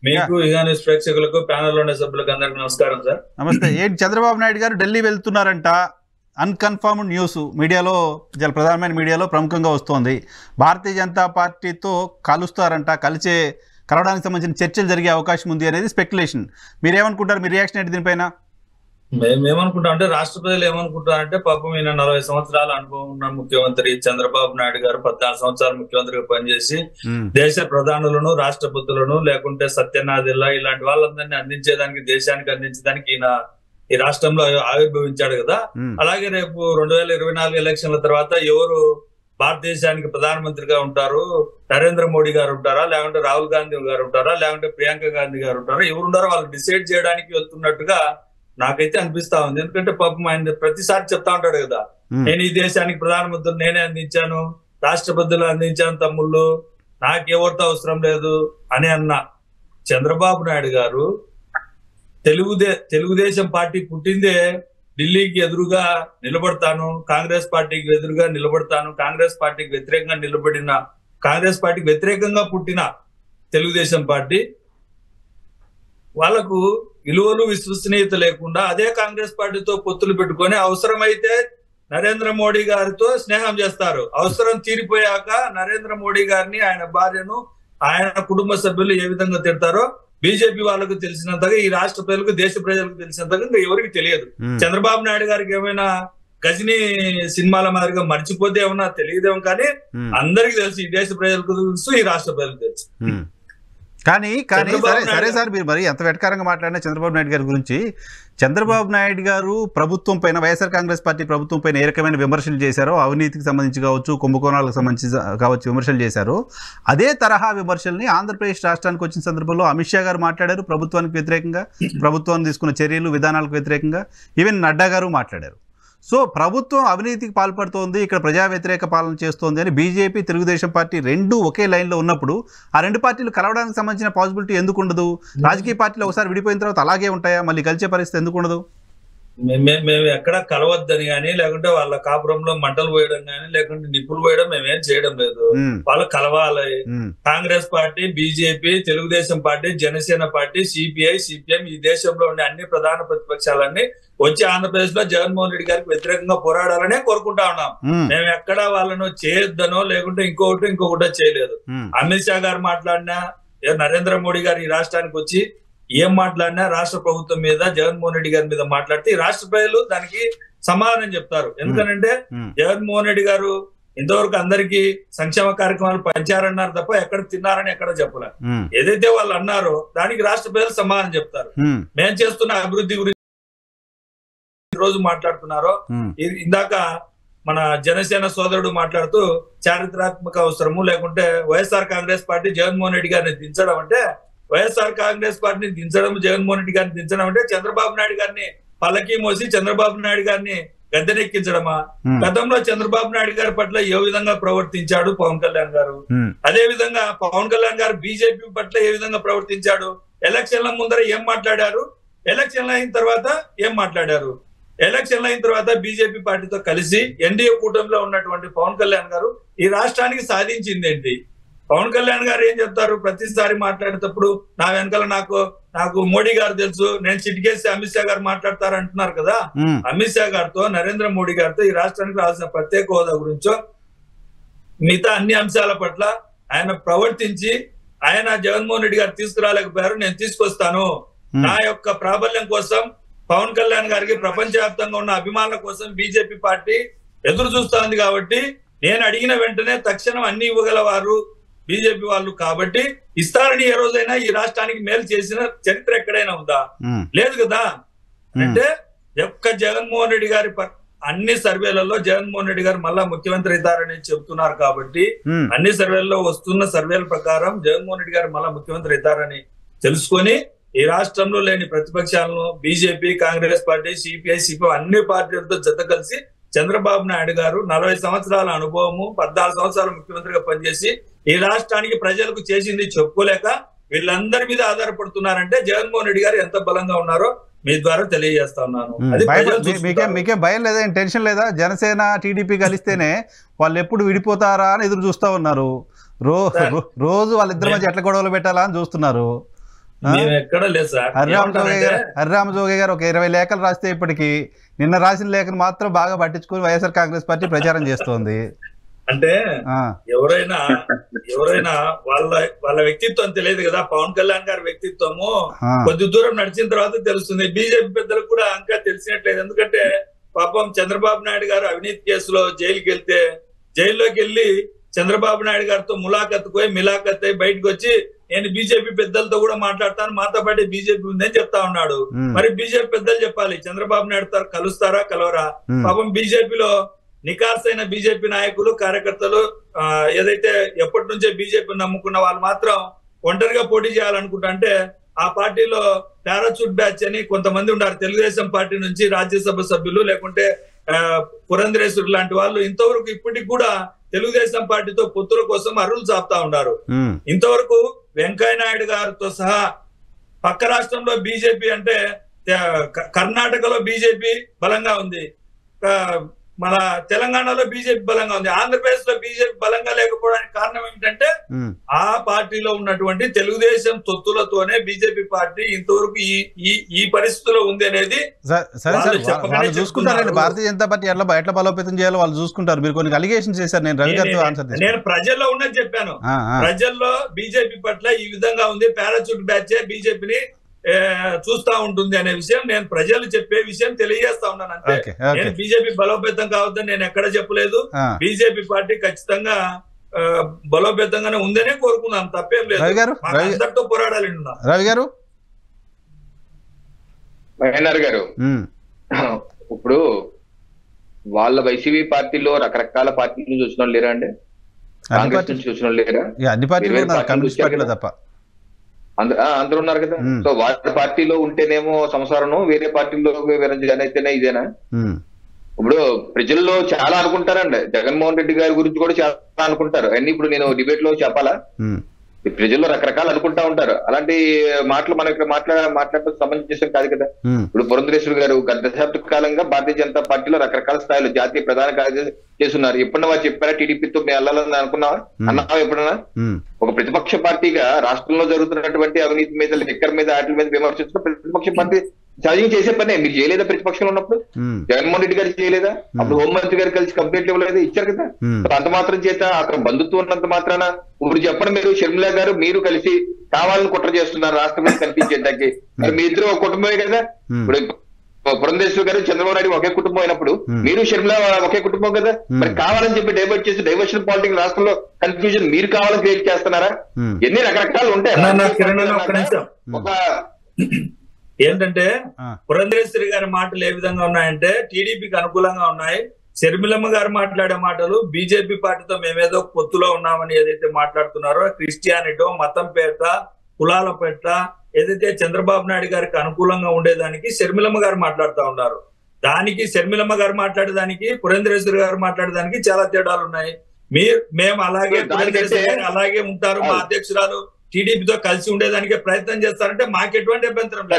మీకు న్యూస్ ప్రేక్షకులకు ప్యానెల్ ఉండే సభ్యులకు అందరికీ నమస్కారం సార్. నమస్తే. ఏంటి చంద్రబాబు నాయుడు గారు ఢిల్లీ వెళ్తున్నారంట, అన్కన్ఫర్మ్డ్ న్యూస్ మీడియాలో, చాలా ప్రధానమైన మీడియాలో ప్రముఖంగా వస్తోంది. భారతీయ జనతా పార్టీతో కలుస్తారంట, కలవడానికి సంబంధించిన చర్చలు జరిగే అవకాశం ఉంది అనేది స్పెక్యులేషన్. మీరేమనుకుంటారు? మీ రియాక్షన్ ఏంటి దీనిపైన? మేమేమనుకుంటాం అంటే రాష్ట్ర ప్రజలు ఏమనుకుంటారంటే పాపం ఈయన 40 సంవత్సరాల అనుభవం ఉన్న ముఖ్యమంత్రి చంద్రబాబు నాయుడు గారు 14 సంవత్సరాలు ముఖ్యమంత్రిగా పనిచేసి దేశ ప్రధానులను, రాష్ట్రపతులను, లేకుంటే సత్యనాథిల్లా ఇలాంటి వాళ్ళందరినీ అందించేదానికి, దేశానికి అందించడానికి ఈయన ఈ రాష్ట్రంలో ఆవిర్భవించాడు కదా. అలాగే రేపు 2024 ఎలక్షన్ల తర్వాత ఎవరు భారతదేశానికి ప్రధానమంత్రిగా ఉంటారు? నరేంద్ర మోడీ గారు ఉంటారా, లేకుంటే రాహుల్ గాంధీ గారు ఉంటారా, లేకుంటే ప్రియాంక గాంధీ గారు ఉంటారా? ఎవరుంటారో వాళ్ళు డిసైడ్ చేయడానికి వెళ్తున్నట్టుగా నాకైతే అనిపిస్తా ఉంది. ఎందుకంటే పాపం ఆయన ప్రతిసారి చెప్తా ఉంటాడు కదా, నేను ఈ దేశానికి ప్రధానమంత్రి నేనే అందించాను, రాష్ట్రపతులు అందించాను తమ్ముళ్ళు, నాకెవరితో అవసరం లేదు అని అన్న చంద్రబాబు నాయుడు గారు తెలుగుదేశం పార్టీ పుట్టిందే ఢిల్లీకి ఎదురుగా నిలబడతాను, కాంగ్రెస్ పార్టీకి ఎదురుగా నిలబడతాను, కాంగ్రెస్ పార్టీకి వ్యతిరేకంగా పుట్టిన తెలుగుదేశం పార్టీ వాళ్లకు విలువలు, విశ్వసనీయత లేకుండా అదే కాంగ్రెస్ పార్టీతో పొత్తులు పెట్టుకొని అవసరమైతే నరేంద్ర మోడీ గారితో స్నేహం చేస్తారు. అవసరం తీరిపోయాక నరేంద్ర మోడీ గారిని, ఆయన భార్యను, ఆయన కుటుంబ సభ్యులు ఏ విధంగా తిడతారో బీజేపీ వాళ్ళకు తెలిసినంతగా, ఈ రాష్ట్ర ప్రజలకు, దేశ ప్రజలకు తెలిసినంతగా ఇంకా ఎవరికి తెలియదు. చంద్రబాబు నాయుడు గారికి ఏమైనా గజనీ సినిమాల మాదిరిగా మర్చిపోతే ఏమన్నా తెలియదేమో, కానీ అందరికి తెలుసు, ఈ దేశ ప్రజలకు తెలుసు, ఈ రాష్ట్ర ప్రజలకు తెలుసు. కానీ సరే సార్, మీరు మరి ఎంత వెటకారంగా మాట్లాడినా చంద్రబాబు నాయుడు గారి గురించి, చంద్రబాబు నాయుడు గారు ప్రభుత్వం పైన, వైఎస్ఆర్ కాంగ్రెస్ పార్టీ ప్రభుత్వం పైన ఏ రకమైన విమర్శలు చేశారో, అవినీతికి సంబంధించి కావచ్చు, కుంభకోణాలకు సంబంధించి కావచ్చు విమర్శలు చేశారో, అదే తరహా విమర్శల్ని ఆంధ్రప్రదేశ్ రాష్ట్రానికి వచ్చిన సందర్భంలో అమిత్ షా గారు మాట్లాడారు. ప్రభుత్వానికి వ్యతిరేకంగా, ప్రభుత్వం తీసుకున్న చర్యలు, విధానాలకు వ్యతిరేకంగా ఈవెన్ నడ్డా గారు మాట్లాడారు. సో ప్రభుత్వం అవినీతికి పాల్పడుతోంది, ఇక్కడ ప్రజా వ్యతిరేక పాలన చేస్తోంది అని బీజేపీ, తెలుగుదేశం పార్టీ రెండూ ఒకే లైన్లో ఉన్నప్పుడు ఆ రెండు పార్టీలు కలవడానికి సంబంధించిన పాసిబిలిటీ ఎందుకు ఉండదు? రాజకీయ పార్టీలు ఒకసారి విడిపోయిన తర్వాత అలాగే ఉంటాయా? మళ్ళీ కలిసే పరిస్థితి ఎందుకు ఉండదు? మేము ఎక్కడ కలవద్దని కానీ, లేకుంటే వాళ్ళ కాపురంలో మంటలు పోయడం కానీ, లేకుంటే నిప్పులు పోయడం మేమేం చేయడం లేదు. వాళ్ళు కలవాలి. Congress party, BJP, Telugu Desam party, Janasena party, CPI, CPM, ఈ దేశంలో ఉండే అన్ని ప్రధాన ప్రతిపక్షాలన్నీ వచ్చి ఆంధ్రప్రదేశ్ లో జగన్మోహన్ రెడ్డి గారికి వ్యతిరేకంగా పోరాడాలనే కోరుకుంటా ఉన్నాం. మేము ఎక్కడ వాళ్ళను చేయొద్దనో లేకుంటే ఇంకొకటో చేయలేదు. అమిత్ షా గారు మాట్లాడినా, నరేంద్ర మోడీ గారు ఈ రాష్ట్రానికి వచ్చి ఏం మాట్లాడినా రాష్ట్ర ప్రభుత్వం మీద, జగన్మోహన్ రెడ్డి గారి మీద మాట్లాడితే ఈ రాష్ట్ర ప్రజలు దానికి సమాధానం చెప్తారు. ఎందుకంటే జగన్మోహన్ రెడ్డి గారు ఇంతవరకు అందరికీ సంక్షేమ కార్యక్రమాలు పంచారన్నారు తప్ప ఎక్కడ తిన్నారని ఎక్కడ చెప్పలే. ఏదైతే వాళ్ళు అన్నారో దానికి రాష్ట్ర ప్రజలు సమాధానం చెప్తారు. మేము చేస్తున్న అభివృద్ధి గురించి రోజు మాట్లాడుతున్నారో, ఇందాక మన జనసేన సోదరుడు మాట్లాడుతూ చారిత్రాత్మక అవసరము, లేకుంటే వైఎస్ఆర్ కాంగ్రెస్ పార్టీ జగన్మోహన్ రెడ్డి గారిని దించడం అంటే, వైఎస్ఆర్ కాంగ్రెస్ పార్టీని దించడం, జగన్మోహన్ రెడ్డి గారిని దించడం అంటే చంద్రబాబు నాయుడు గారిని పల్లకి మోసి చంద్రబాబు నాయుడు గారిని గద్దెనెక్కించడమా? గతంలో చంద్రబాబు నాయుడు గారి పట్ల ఏ విధంగా ప్రవర్తించాడు పవన్ కళ్యాణ్ గారు, అదే విధంగా పవన్ కళ్యాణ్ గారు బీజేపీ పట్ల ఏ విధంగా ప్రవర్తించాడు, ఎలక్షన్ల ముందర ఏం మాట్లాడారు, ఎలక్షన్లు అయిన తర్వాత ఏం మాట్లాడారు, ఎలక్షన్లు అయిన తర్వాత బీజేపీ పార్టీతో కలిసి ఎన్డీఏ కూటమిలో ఉన్నటువంటి పవన్ కళ్యాణ్ గారు ఈ రాష్ట్రానికి సాధించింది ఏంటి? పవన్ కళ్యాణ్ గారు ఏం చెప్తారు? ప్రతిసారి మాట్లాడేటప్పుడు నా వెనకాల నాకు మోడీ గారు తెలుసు, నేను చిటికేసి అమిత్ షా గారు మాట్లాడతారు అంటున్నారు కదా. అమిత్ షా గారితో, నరేంద్ర మోడీ గారితో ఈ రాష్ట్రానికి రావాల్సిన ప్రత్యేక హోదా గురించో మిగతా అన్ని అంశాల పట్ల ఆయన ప్రవర్తించి, ఆయన జగన్మోహన్ రెడ్డి గారు తీసుకురాలేకపోయారు, నేను తీసుకొస్తాను, నా యొక్క ప్రాబల్యం కోసం పవన్ కళ్యాణ్ గారికి ప్రపంచవ్యాప్తంగా ఉన్న అభిమానుల కోసం బీజేపీ పార్టీ ఎదురు చూస్తోంది కాబట్టి నేను అడిగిన వెంటనే తక్షణం అన్ని ఇవ్వగలవారు బీజేపీ వాళ్ళు కాబట్టి ఇస్తారని ఏ రోజైనా ఈ రాష్ట్రానికి మేలు చేసిన చరిత్ర ఎక్కడైనా ఉందా? లేదు కదా. అంటే జగన్మోహన్ రెడ్డి గారి అన్ని సర్వేలలో జగన్మోహన్ రెడ్డి గారు మళ్ళా ముఖ్యమంత్రి అవుతారని చెబుతున్నారు కాబట్టి, అన్ని సర్వేల్లో వస్తున్న సర్వేల ప్రకారం జగన్మోహన్ రెడ్డి గారు మళ్ళా ముఖ్యమంత్రి అవుతారని తెలుసుకొని ఈ రాష్ట్రంలో లేని ప్రతిపక్షాలను BJP, Congress party, CPI, CPM అన్ని పార్టీలతో జత కలిసి చంద్రబాబు నాయుడు గారు 40 సంవత్సరాల అనుభవము, 14 సంవత్సరాలు ముఖ్యమంత్రిగా పనిచేసి ఈ రాష్ట్రానికి ప్రజలకు చేసింది చెప్పుకోలేక వీళ్ళందరి మీద ఆధారపడుతున్నారంటే జగన్మోహన్ రెడ్డి గారు ఎంత బలంగా ఉన్నారో మీ ద్వారా తెలియజేస్తా ఉన్నాను. మీకే భయం లేదా, టెన్షన్ లేదా? జనసేన టీడీపీ కలిస్తేనే వాళ్ళు ఎప్పుడు విడిపోతారా అని ఎదురు చూస్తా ఉన్నారు. రోజు వాళ్ళిద్దరి మధ్య ఎట్లా గొడవలు పెట్టాలా అని చూస్తున్నారు. మేము ఎక్కడ లేదు సార్. హరిరామ జోగే గారు ఒక 20 లేఖలు రాస్తే ఇప్పటికి నిన్న రాసిన లేఖను మాత్రం బాగా పట్టించుకుని వైఎస్ఆర్ కాంగ్రెస్ పార్టీ ప్రచారం చేస్తోంది. అంటే ఎవరైనా వాళ్ళ వ్యక్తిత్వం తెలియదు కదా. పవన్ కళ్యాణ్ గారి వ్యక్తిత్వము కొద్ది దూరం నడిచిన తర్వాత తెలుస్తుంది. బీజేపీ పెద్దలకు కూడా ఇంకా తెలిసినట్లేదు. ఎందుకంటే పాపం చంద్రబాబు నాయుడు గారు అవినీతి కేసులో జైలుకి వెళ్తే జైల్లోకి వెళ్ళి చంద్రబాబు నాయుడు గారితో మిలాఖత్ అయి బయటకు వచ్చి నేను బీజేపీ పెద్దలతో కూడా మాట్లాడతాను, మాతో పాటు బీజేపీ ఉందని చెప్తా ఉన్నాడు. మరి బీజేపీ పెద్దలు చెప్పాలి చంద్రబాబు నాయుడు కలుస్తారా కలవరా? పాపం బీజేపీలో నికార్సైన బీజేపీ నాయకులు కార్యకర్తలు ఏదైతే ఎప్పటి నుంచే బీజేపీ నమ్ముకున్న వాళ్ళు మాత్రం ఒంటరిగా పోటీ చేయాలనుకుంటా. అంటే ఆ పార్టీలో పారాచూట్ బ్యాచ్ అని కొంతమంది ఉన్నారు. తెలుగుదేశం పార్టీ నుంచి రాజ్యసభ సభ్యులు లేకుంటే పురంధరేశ్వరి లాంటి వాళ్ళు ఇంతవరకు ఇప్పటికి కూడా తెలుగుదేశం పార్టీతో పొత్తుల కోసం అరువులు చాపుతా ఉన్నారు. ఇంతవరకు వెంకయ్య నాయుడు గారితో సహా పక్క రాష్ట్రంలో బీజేపీ అంటే కర్ణాటకలో బీజేపీ బలంగా ఉంది, మన తెలంగాణలో బీజేపీ బలంగా ఉంది, ఆంధ్రప్రదేశ్ లో బీజేపీ బలంగా లేకపోవడానికి కారణం ఏమిటంటే ఆ పార్టీలో ఉన్నటువంటి తెలుగుదేశం తొత్తులతోనే బీజేపీ పార్టీ ఇంతవరకు ఈ పరిస్థితిలో ఉంది అనేది చూసుకుంటారు. భారతీయ జనతా పార్టీ ఎట్లా బలోపేతం చేయాలో వాళ్ళు చూసుకుంటారు. మీరు కొన్ని అలిగేషన్స్ చేశారు. నేను రవి గారితో ఆన్సర్ నేను ప్రజల్లో ఉన్నది చెప్పాను. ప్రజల్లో బీజేపీ పట్ల ఈ విధంగా ఉంది, పారాచూట్ బ్యాచ్ బీజేపీని చూస్తా ఉంటుంది అనే విషయం నేను ప్రజలు చెప్పే విషయం తెలియజేస్తా ఉన్నాను అంతే. నేను బీజేపీ బలోపేతం కావద్దని నేను ఎక్కడ చెప్పలేదు. బీజేపీ పార్టీ ఖచ్చితంగా బలోపేతంగానే ఉందనే కోరుకున్నాను, తప్పేం లేదు. అందరితో పోరాడాలి. రవి గారు గారు ఇప్పుడు వాళ్ళ వైసీపీ పార్టీలో రకరకాల పార్టీల నుంచి వచ్చిన వాళ్ళు లేరా అండి? కాంగ్రెస్ నుంచి వచ్చిన వాళ్ళు లేరా? అన్ని పార్టీలు తప్ప అందరూ ఉన్నారు కదా. సో వాళ్ళ పార్టీలో ఉంటేనేమో సంసారం, వేరే పార్టీలో వేరే జన అయితేనే ఇదేనా? ఇప్పుడు ప్రజల్లో చాలా అనుకుంటారండి. జగన్మోహన్ రెడ్డి గారి గురించి కూడా చాలా అనుకుంటారు. అన్ని ఇప్పుడు నేను డిబేట్ లో చెప్పాలా? ప్రజల్లో రకరకాలు అనుకుంటా ఉంటారు. అలాంటి మాటలు మనం ఇక్కడ మాట్లాడటం సమంజసం కాదు కదా. ఇప్పుడు పురంధరేశ్వరి గారు గత దశాబ్ద కాలంగా భారతీయ జనతా పార్టీలో రకరకాల స్థాయిలో జాతీయ ప్రధాన కార్యదర్శి చేస్తున్నారు. ఎప్పుడన్నా వారు చెప్పారా టీడీపీతో మేము వెళ్ళాలని అనుకున్నావా? అన్నావా ఎప్పుడన్నా? ఒక ప్రతిపక్ష పార్టీగా రాష్ట్రంలో జరుగుతున్నటువంటి అవినీతి మీద, లిక్కర్ మీద, వాటి మీద విమర్శించడం ప్రతిపక్ష పార్టీ సహజంగా చేసే పనే. మీరు చేయలేదా? ప్రతిపక్షంలో ఉన్నప్పుడు జగన్మోహన్ రెడ్డి గారు చేయలేదా? అప్పుడు హోంమంత్రి గారు కలిసి కంప్లైంట్ ఇవ్వలేదు, ఇచ్చారు కదా. అంత మాత్రం చేత అక్కడ బంధుత్వం ఉన్నంత మాత్రాన ఇప్పుడు చెప్పండి, మీరు షర్మిల గారు మీరు కలిసి కావాలని కుట్ర చేస్తున్నారు రాష్ట్రం మీద కనిపించేదానికి. మరి మీ ఇద్దరు ఒక కుటుంబమే కదా. ఇప్పుడు పురంధేశ్వరి గారు చంద్రబాబు నాయుడు ఒకే కుటుంబం అయినప్పుడు మీరు షర్మిల ఒకే కుటుంబం కదా. మరి కావాలని చెప్పి డైవర్ట్ చేసి డైవర్షన్ పాలిటిక్స్ రాష్ట్రంలో కన్ఫ్యూజన్ మీరు కావాలని క్రియేట్ చేస్తున్నారా? ఎన్ని రకరకాలు ఉంటాయి. ఏంటంటే పురంధరేశ్వరి గారి మాటలు ఏ విధంగా ఉన్నాయంటే టీడీపీకి అనుకూలంగా ఉన్నాయి. షర్మిలమ్మ గారు మాట్లాడే మాటలు బీజేపీ పార్టీతో మేమేదో పొత్తులో ఉన్నామని ఏదైతే మాట్లాడుతున్నారో, క్రిస్టియానిటో, మతం పేట, కులాల పేట ఏదైతే చంద్రబాబు నాయుడు గారికి అనుకూలంగా ఉండేదానికి షర్మిలమ్మ గారు మాట్లాడుతూ ఉన్నారు. దానికి షర్మిలమ్మ గారు మాట్లాడేదానికి, పురంధరేశ్వరి గారు మాట్లాడేదానికి చాలా తేడాలు ఉన్నాయి. మేము అలాగే పురంధరేశ్వరి గారు అలాగే ఉంటారు, మా అధ్యక్షురాలు టీడీపీతో కలిసి ఉండేదానికి ప్రయత్నం చేస్తారంటే మాకు ఎటువంటి అభ్యంతరం లేదు.